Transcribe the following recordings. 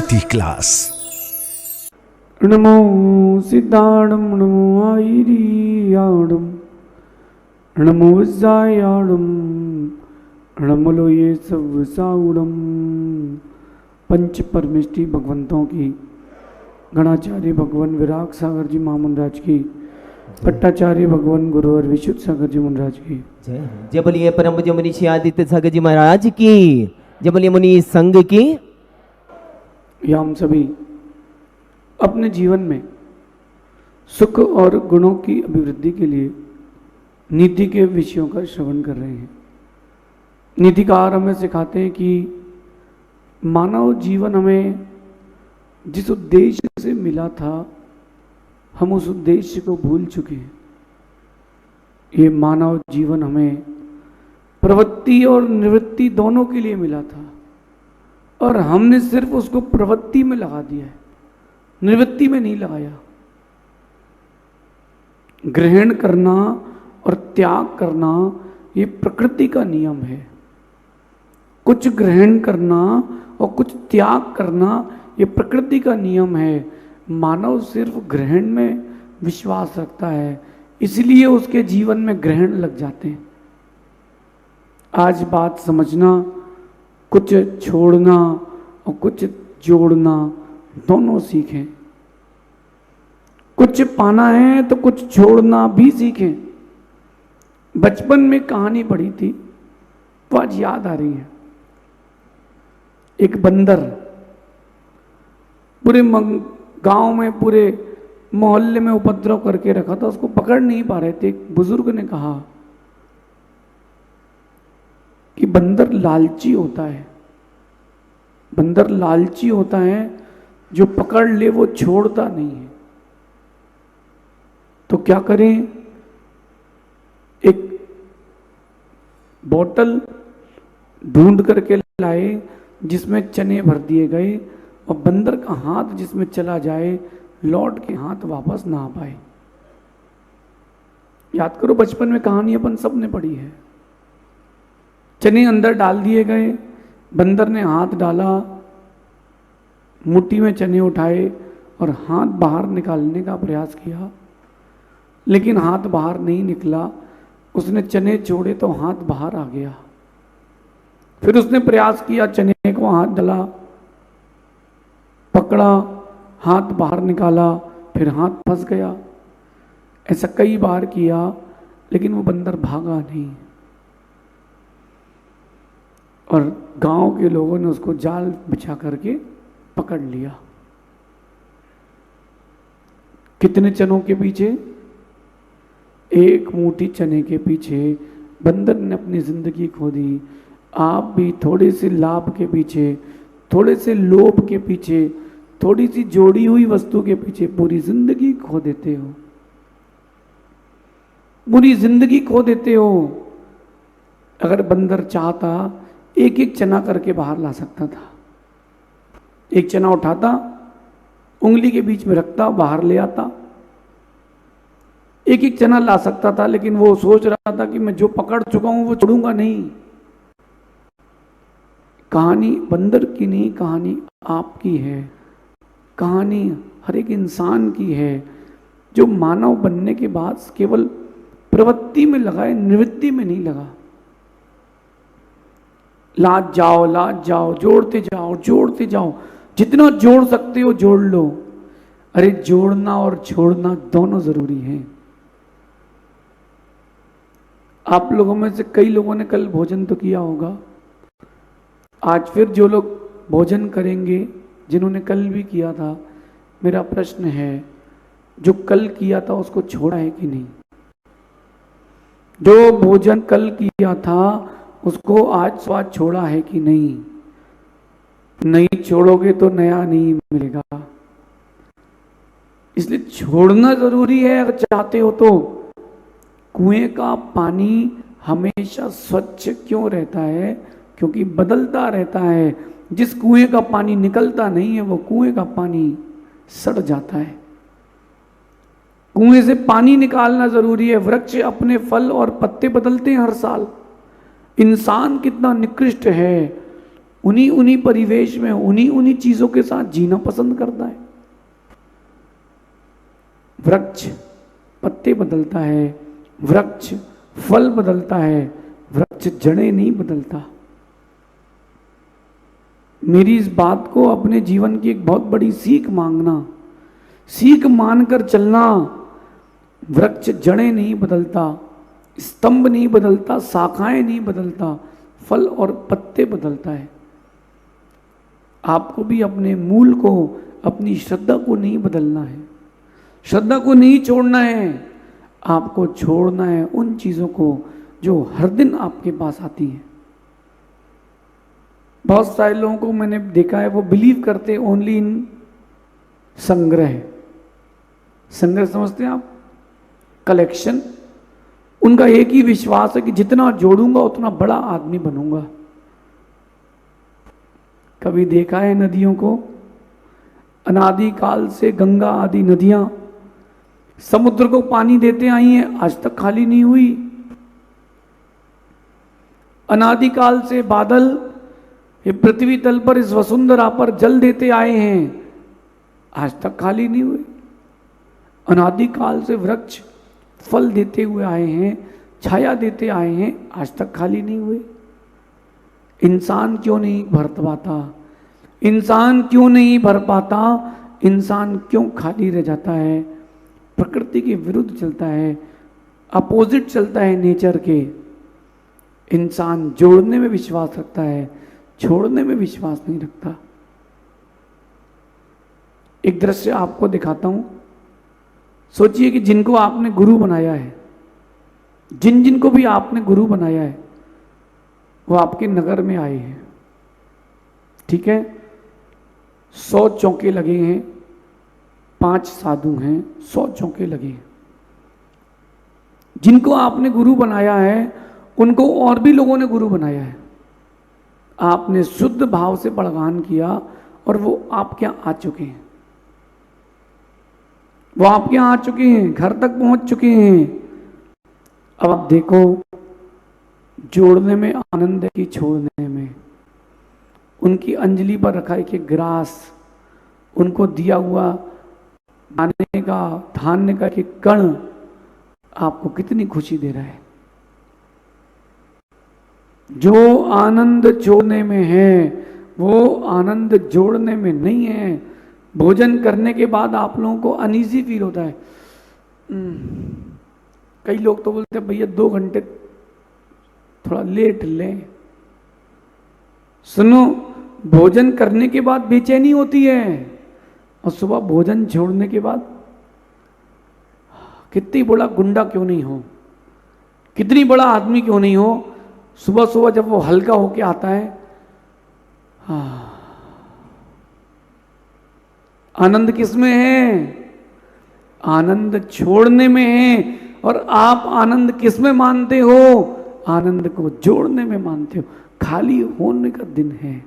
City class. नमो सिद्धाणम नमो आईरियाणम नमो विजायाणम नमो ये सब साउणम। पंच परमेष्टि भगवंतों की, गणाचार्य भगवान विराग सागर जी महामुनराज की, पट्टाचार्य भगवान गुरुवर विशुद्ध सागर जी मुनराज की जय। जय बोलिए परम पूज्य मुनि श्री आदित्य सागर जी महाराज की। जय बोलिए मुनि संघ की। या हम सभी अपने जीवन में सुख और गुणों की अभिवृद्धि के लिए नीति के विषयों का श्रवण कर रहे हैं। नीतिकार हमें सिखाते हैं कि मानव जीवन हमें जिस उद्देश्य से मिला था, हम उस उद्देश्य को भूल चुके हैं। ये मानव जीवन हमें प्रवृत्ति और निवृत्ति दोनों के लिए मिला था, और हमने सिर्फ उसको प्रवृत्ति में लगा दिया है, निवृत्ति में नहीं लगाया। ग्रहण करना और त्याग करना ये प्रकृति का नियम है। कुछ ग्रहण करना और कुछ त्याग करना ये प्रकृति का नियम है। मानव सिर्फ ग्रहण में विश्वास रखता है, इसलिए उसके जीवन में ग्रहण लग जाते हैं। आज बात समझना, कुछ छोड़ना और कुछ जोड़ना दोनों सीखें। कुछ पाना है तो कुछ छोड़ना भी सीखें। बचपन में कहानी पढ़ी थी तो आज याद आ रही है। एक बंदर पूरे गांव में, पूरे मोहल्ले में उपद्रव करके रखा था, उसको पकड़ नहीं पा रहे थे। एक बुजुर्ग ने कहा कि बंदर लालची होता है, बंदर लालची होता है, जो पकड़ ले वो छोड़ता नहीं है। तो क्या करें? एक बोतल ढूंढ करके लाए जिसमें चने भर दिए गए, और बंदर का हाथ जिसमें चला जाए, लौट के हाथ वापस ना आ पाए। याद करो, बचपन में कहानी अपन सबने पढ़ी है। चने अंदर डाल दिए गए, बंदर ने हाथ डाला, मुट्ठी में चने उठाए और हाथ बाहर निकालने का प्रयास किया, लेकिन हाथ बाहर नहीं निकला। उसने चने छोड़े तो हाथ बाहर आ गया। फिर उसने प्रयास किया, चने को हाथ डाला, पकड़ा, हाथ बाहर निकाला, फिर हाथ फंस गया। ऐसा कई बार किया, लेकिन वो बंदर भागा नहीं, और गांव के लोगों ने उसको जाल बिछा करके पकड़ लिया। कितने चनों के पीछे? एक मुट्ठी चने के पीछे बंदर ने अपनी जिंदगी खो दी। आप भी थोड़े से लाभ के पीछे, थोड़े से लोभ के पीछे, थोड़ी सी जोड़ी हुई वस्तु के पीछे पूरी जिंदगी खो देते हो, पूरी जिंदगी खो देते हो। अगर बंदर चाहता, एक एक चना करके बाहर ला सकता था। एक चना उठाता, उंगली के बीच में रखता, बाहर ले आता। एक एक चना ला सकता था, लेकिन वो सोच रहा था कि मैं जो पकड़ चुका हूं वो छोड़ूंगा नहीं। कहानी बंदर की नहीं, कहानी आपकी है। कहानी हर एक इंसान की है, जो मानव बनने के बाद केवल प्रवृत्ति में लगा है, निवृत्ति में नहीं लगा। लाज जाओ, जोड़ते जाओ, जोड़ते जाओ, जितना जोड़ सकते हो जोड़ लो। अरे जोड़ना और छोड़ना दोनों जरूरी है। आप लोगों में से कई लोगों ने कल भोजन तो किया होगा। आज फिर जो लोग भोजन करेंगे, जिन्होंने कल भी किया था, मेरा प्रश्न है, जो कल किया था उसको छोड़ा है कि नहीं? जो भोजन कल किया था उसको आज स्वाद छोड़ा है कि नहीं? नहीं छोड़ोगे तो नया नहीं मिलेगा। इसलिए छोड़ना जरूरी है अगर चाहते हो तो। कुएं का पानी हमेशा स्वच्छ क्यों रहता है? क्योंकि बदलता रहता है। जिस कुएं का पानी निकलता नहीं है, वो कुएं का पानी सड़ जाता है। कुएं से पानी निकालना जरूरी है। वृक्ष अपने फल और पत्ते बदलते हैं हर साल। इंसान कितना निकृष्ट है, उन्हीं उन्हीं परिवेश में, उन्हीं उन्हीं चीजों के साथ जीना पसंद करता है। वृक्ष पत्ते बदलता है, वृक्ष फल बदलता है, वृक्ष जड़ें नहीं बदलता। मेरी इस बात को अपने जीवन की एक बहुत बड़ी सीख मांगना, सीख मानकर चलना। वृक्ष जड़ें नहीं बदलता, स्तंभ नहीं बदलता, शाखाएं नहीं बदलता, फल और पत्ते बदलता है। आपको भी अपने मूल को, अपनी श्रद्धा को नहीं बदलना है, श्रद्धा को नहीं छोड़ना है। आपको छोड़ना है उन चीजों को जो हर दिन आपके पास आती हैं। बहुत सारे लोगों को मैंने देखा है, वो बिलीव करते ओनली इन संग्रह। संग्रह समझते हैं आप? कलेक्शन। उनका एक ही विश्वास है कि जितना जोड़ूंगा उतना बड़ा आदमी बनूंगा। कभी देखा है नदियों को? अनादि काल से गंगा आदि नदियां समुद्र को पानी देते आई हैं, आज तक खाली नहीं हुई। अनादि काल से बादल ये पृथ्वी तल पर, इस वसुंधरा पर जल देते आए हैं, आज तक खाली नहीं हुए। अनादि काल से वृक्ष फल देते हुए आए हैं, छाया देते आए हैं, आज तक खाली नहीं हुए। इंसान क्यों नहीं भर पाता? इंसान क्यों नहीं भर पाता? इंसान क्यों खाली रह जाता है? प्रकृति के विरुद्ध चलता है, अपोजिट चलता है नेचर के। इंसान जोड़ने में विश्वास रखता है, छोड़ने में विश्वास नहीं रखता। एक दृश्य आपको दिखाता हूं। सोचिए कि जिनको आपने गुरु बनाया है, जिन जिन को भी आपने गुरु बनाया है, वो आपके नगर में आए हैं, ठीक है? 100 चौके लगे हैं, 5 साधु हैं, 100 चौके लगे हैं। जिनको आपने गुरु बनाया है उनको और भी लोगों ने गुरु बनाया है। आपने शुद्ध भाव से बड़गान किया और वो आपके यहाँ आ चुके हैं, वो आपके यहाँ आ चुके हैं, घर तक पहुंच चुके हैं। अब आप देखो, जोड़ने में आनंद है कि छोड़ने में? उनकी अंजलि पर रखा एक एक ग्रास, उनको दिया हुआ खाने का, धान्य का एक कण आपको कितनी खुशी दे रहा है। जो आनंद जोड़ने में है वो आनंद जोड़ने में नहीं है। भोजन करने के बाद आप लोगों को अनईजी फील होता है। कई लोग तो बोलते हैं भैया 2 घंटे थोड़ा लेट लें। सुनो, भोजन करने के बाद बेचैनी होती है और सुबह भोजन छोड़ने के बाद कितनी बड़ा गुंडा क्यों नहीं हो, कितनी बड़ा आदमी क्यों नहीं हो, सुबह सुबह जब वो हल्का होके आता है, आनंद किसमें है? आनंद छोड़ने में है। और आप आनंद किसमें मानते हो? आनंद को जोड़ने में मानते हो। खाली होने का दिन है।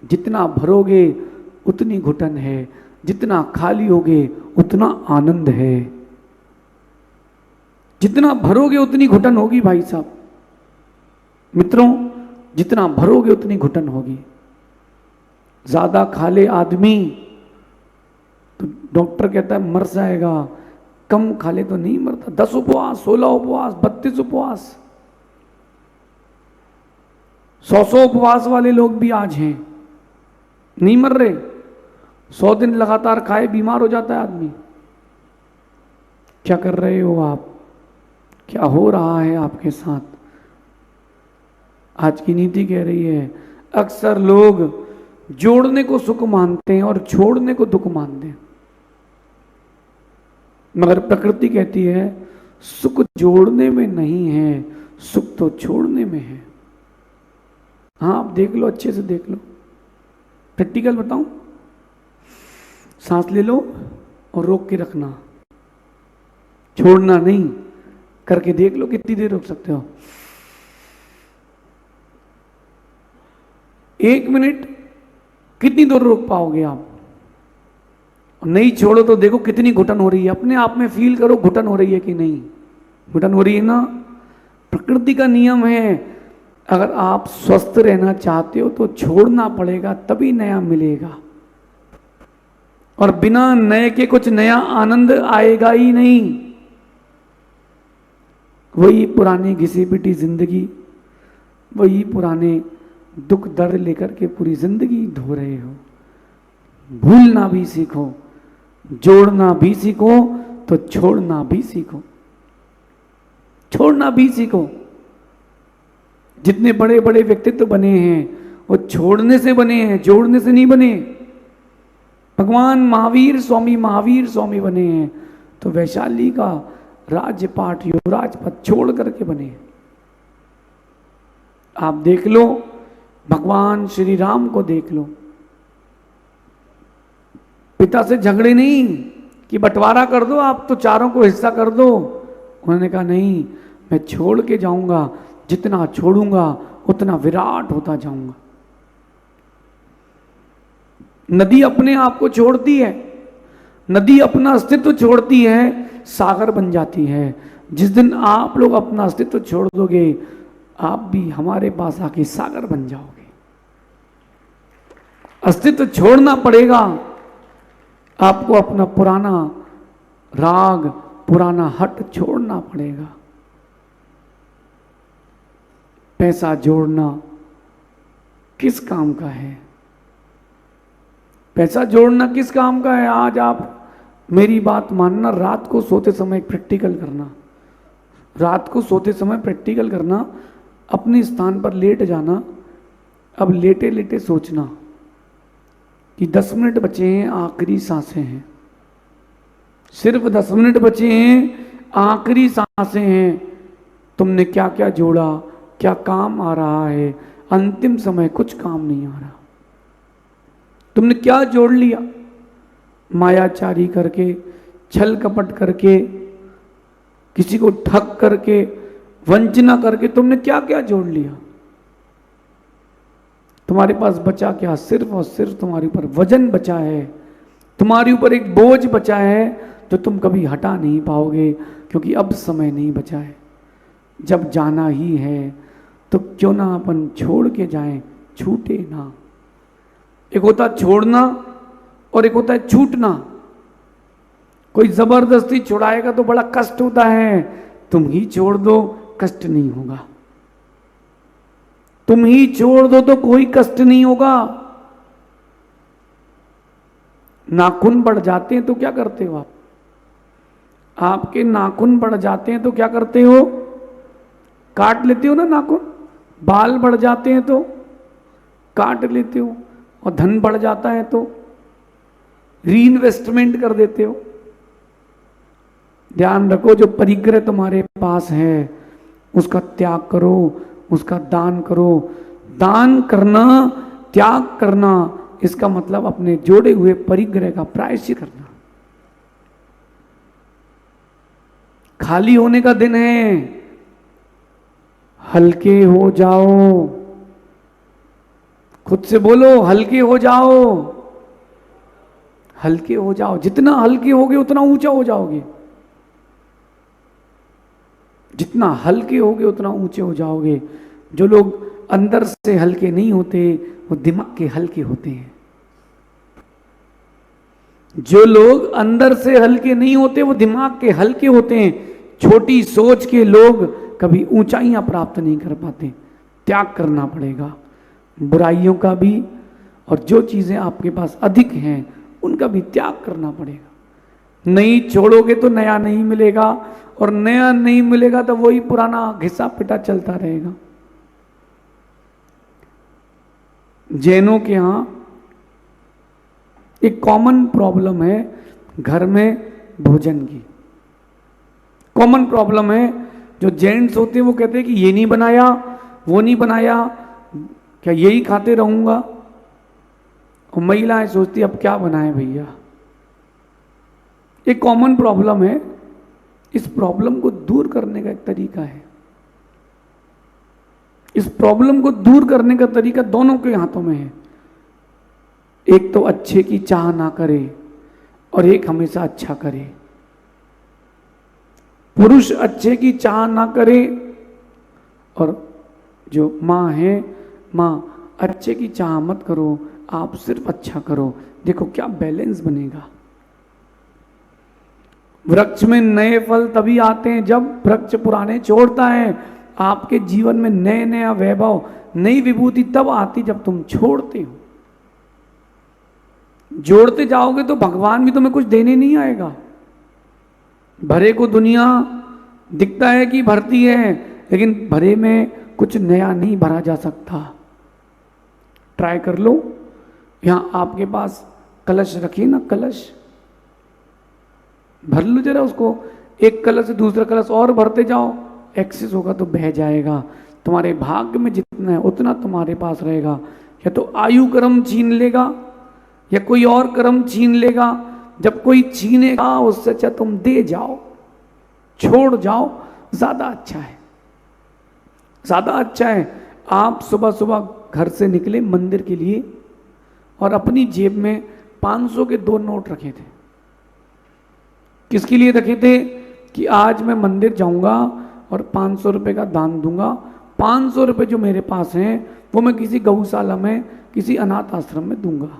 जितना भरोगे उतनी घुटन है, जितना खाली होगे उतना आनंद है। जितना भरोगे उतनी घुटन होगी भाई साहब। मित्रों, जितना भरोगे उतनी घुटन होगी। ज्यादा खा ले आदमी तो डॉक्टर कहता है मर जाएगा, कम खा ले तो नहीं मरता। 10 उपवास, 16 उपवास, 32 उपवास, 100 उपवास वाले लोग भी आज हैं, नहीं मर रहे। 100 दिन लगातार खाए बीमार हो जाता है आदमी। क्या कर रहे हो आप? क्या हो रहा है आपके साथ? आज की नीति कह रही है, अक्सर लोग जोड़ने को सुख मानते हैं और छोड़ने को दुख मानते हैं, मगर प्रकृति कहती है सुख जोड़ने में नहीं है, सुख तो छोड़ने में है। हाँ, आप देख लो, अच्छे से देख लो। प्रैक्टिकल बताऊं? सांस ले लो और रोक के रखना, छोड़ना नहीं। करके देख लो कितनी देर रोक सकते हो। 1 मिनट कितनी देर रोक पाओगे आप? नहीं छोड़ो तो देखो कितनी घुटन हो रही है। अपने आप में फील करो घुटन हो रही है कि नहीं। घुटन हो रही है ना? प्रकृति का नियम है, अगर आप स्वस्थ रहना चाहते हो तो छोड़ना पड़ेगा, तभी नया मिलेगा। और बिना नए के कुछ नया आनंद आएगा ही नहीं। वही पुरानी घिसी पिटी जिंदगी, वही पुराने दुख दर्द लेकर के पूरी जिंदगी धो रहे हो। भूलना भी सीखो, जोड़ना भी सीखो, तो छोड़ना भी सीखो। छोड़ना भी सीखो। जितने बड़े बड़े व्यक्तित्व बने हैं वो छोड़ने से बने हैं, जोड़ने से नहीं बने। भगवान महावीर स्वामी बने हैं तो वैशाली का राज्यपाठ युवराज पद छोड़ करके बने। आप देख लो, भगवान श्री राम को देख लो, पिता से झगड़े नहीं कि बंटवारा कर दो, आप तो चारों को हिस्सा कर दो। उन्होंने कहा नहीं, मैं छोड़ के जाऊंगा, जितना छोड़ूंगा उतना विराट होता जाऊंगा। नदी अपने आप को छोड़ती है, नदी अपना अस्तित्व छोड़ती है, सागर बन जाती है। जिस दिन आप लोग अपना अस्तित्व छोड़ दोगे, आप भी हमारे पास आके सागर बन जाओगे। अस्तित्व छोड़ना पड़ेगा आपको, अपना पुराना राग, पुराना हट छोड़ना पड़ेगा। पैसा जोड़ना किस काम का है? पैसा जोड़ना किस काम का है? आज आप मेरी बात मानना, रात को सोते समय प्रैक्टिकल करना, रात को सोते समय प्रैक्टिकल करना, अपने स्थान पर लेट जाना। अब लेटे लेटे सोचना कि 10 मिनट बचे हैं, आखिरी सांसें हैं, सिर्फ 10 मिनट बचे हैं, आखिरी सांसें हैं। तुमने क्या क्या जोड़ा, क्या काम आ रहा है? अंतिम समय कुछ काम नहीं आ रहा। तुमने क्या जोड़ लिया? मायाचारी करके, छल कपट करके, किसी को ठग करके, वंचना करके तुमने क्या क्या जोड़ लिया? तुम्हारे पास बचा क्या? सिर्फ और सिर्फ तुम्हारे ऊपर वजन बचा है, तुम्हारे ऊपर एक बोझ बचा है जो तुम कभी हटा नहीं पाओगे, क्योंकि अब समय नहीं बचा है। जब जाना ही है तो क्यों ना अपन छोड़ के जाएं, छूटे ना। एक होता छोड़ना और एक होता है छूटना। कोई जबरदस्ती छुड़ाएगा तो बड़ा कष्ट होता है, तुम ही छोड़ दो, कष्ट नहीं होगा। तुम ही छोड़ दो तो कोई कष्ट नहीं होगा। नाखून बढ़ जाते हैं तो क्या करते हो आप? आपके नाखून बढ़ जाते हैं तो क्या करते हो? काट लेते हो ना नाखून। बाल बढ़ जाते हैं तो काट लेते हो, और धन बढ़ जाता है तो रीइन्वेस्टमेंट कर देते हो। ध्यान रखो, जो परिग्रह तुम्हारे पास है उसका त्याग करो, उसका दान करो। दान करना, त्याग करना, इसका मतलब अपने जोड़े हुए परिग्रह का प्रायश्चित करना। खाली होने का दिन है, हल्के हो जाओ। खुद से बोलो, हल्के हो जाओ, हल्के हो जाओ। जितना हल्के होगे उतना ऊंचा हो जाओगे, जितना हल्के होगे उतना ऊंचे हो जाओगे। जो लोग अंदर से हल्के नहीं होते वो दिमाग के हल्के होते हैं। जो लोग अंदर से हल्के नहीं होते वो दिमाग के हल्के होते हैं। छोटी सोच के लोग कभी ऊंचाइयां प्राप्त नहीं कर पाते। त्याग करना पड़ेगा बुराइयों का भी, और जो चीजें आपके पास अधिक हैं उनका भी त्याग करना पड़ेगा। नहीं छोड़ोगे तो नया नहीं मिलेगा, और नया नहीं मिलेगा तो वही पुराना घिसा पिटा चलता रहेगा। जैनों के यहां एक कॉमन प्रॉब्लम है घर में भोजन की। कॉमन प्रॉब्लम है, जो जेंट्स होते हैं वो कहते हैं कि ये नहीं बनाया, वो नहीं बनाया, क्या यही खाते रहूंगा? और महिलाएं सोचती अब क्या बनाए भैया। एक कॉमन प्रॉब्लम है। इस प्रॉब्लम को दूर करने का एक तरीका है। इस प्रॉब्लम को दूर करने का तरीका दोनों के हाथों में है। एक तो अच्छे की चाह ना करे और एक हमेशा अच्छा करे। पुरुष अच्छे की चाह ना करे और जो माँ है, माँ अच्छे की चाह मत करो, आप सिर्फ अच्छा करो, देखो क्या बैलेंस बनेगा। वृक्ष में नए फल तभी आते हैं जब वृक्ष पुराने छोड़ता है। आपके जीवन में नए नया वैभव, नई विभूति तब आती जब तुम छोड़ते हो। जोड़ते जाओगे तो भगवान भी तुम्हें कुछ देने नहीं आएगा। भरे को दुनिया दिखता है कि भरती है, लेकिन भरे में कुछ नया नहीं भरा जा सकता। ट्राई कर लो, यहां आपके पास कलश रखिए ना, कलश भर लो जरा उसको, एक कलश से दूसरा कलश और भरते जाओ, एक्सेस होगा तो बह जाएगा। तुम्हारे भाग्य में जितना है उतना तुम्हारे पास रहेगा। या तो आयु कर्म छीन लेगा या कोई और कर्म छीन लेगा। जब कोई छीनेगा उससे अच्छा तुम दे जाओ, छोड़ जाओ, ज्यादा अच्छा है, ज्यादा अच्छा है। आप सुबह सुबह घर से निकले मंदिर के लिए और अपनी जेब में 500 के 2 नोट रखे थे। किसके लिए रखे थे? कि आज मैं मंदिर जाऊंगा और 500 रुपये का दान दूंगा। 500 रुपये जो मेरे पास हैं वो मैं किसी गौशाला में, किसी अनाथ आश्रम में दूंगा।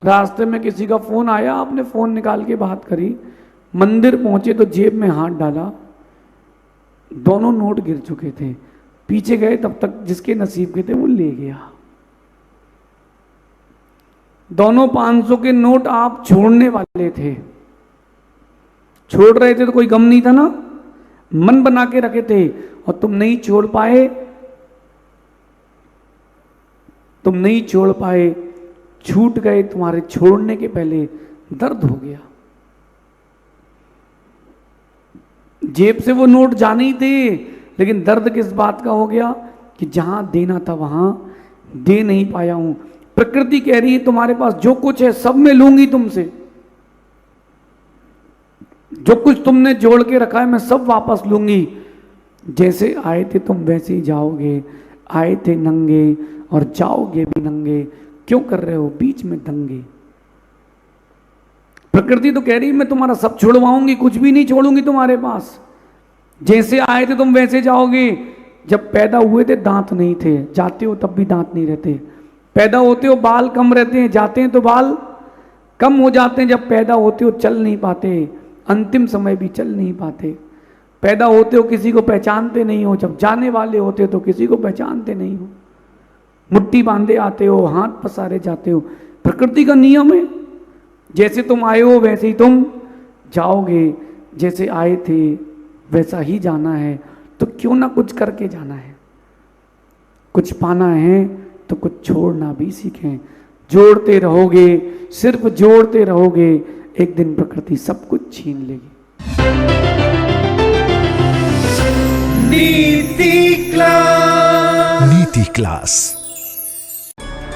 रास्ते में किसी का फोन आया, आपने फोन निकाल के बात करी, मंदिर पहुंचे तो जेब में हाथ डाला, दोनों नोट गिर चुके थे। पीछे गए तब तक जिसके नसीब के थे वो ले गया। दोनों 500 के नोट आप छोड़ने वाले थे, छोड़ रहे थे तो कोई गम नहीं था ना, मन बना के रखे थे और तुम नहीं छोड़ पाए, तुम नहीं छोड़ पाए, छूट गए, तुम्हारे छोड़ने के पहले दर्द हो गया। जेब से वो नोट जाने ही थे, लेकिन दर्द किस बात का हो गया कि जहां देना था वहां दे नहीं पाया हूं। प्रकृति कह रही है तुम्हारे पास जो कुछ है सब मैं लूंगी तुमसे, जो कुछ तुमने जोड़ के रखा है मैं सब वापस लूंगी। जैसे आए थे तुम वैसे ही जाओगे, आए थे नंगे और जाओगे भी नंगे, क्यों कर रहे हो बीच में दंगे। प्रकृति तो कह रही है मैं तुम्हारा सब छुड़वाऊंगी, कुछ भी नहीं छोड़ूंगी तुम्हारे पास। जैसे आए थे तुम वैसे जाओगे। जब पैदा हुए थे दांत नहीं थे, जाते हो तब भी दांत नहीं रहते। पैदा होते हो बाल कम रहते हैं, जाते हैं तो बाल कम हो जाते हैं। जब पैदा होते हो चल नहीं पाते, अंतिम समय भी चल नहीं पाते। पैदा होते हो किसी को पहचानते नहीं हो, जब जाने वाले होते हो तो किसी को पहचानते नहीं हो। मुट्ठी बांधे आते हो, हाथ पसारे जाते हो। प्रकृति का नियम है, जैसे तुम आए हो वैसे ही तुम जाओगे। जैसे आए थे वैसा ही जाना है, तो क्यों ना कुछ करके जाना है। कुछ पाना है तो कुछ छोड़ना भी सीखें। जोड़ते रहोगे, सिर्फ जोड़ते रहोगे, एक दिन प्रकृति सब कुछ छीन लेगी। नीति क्लास।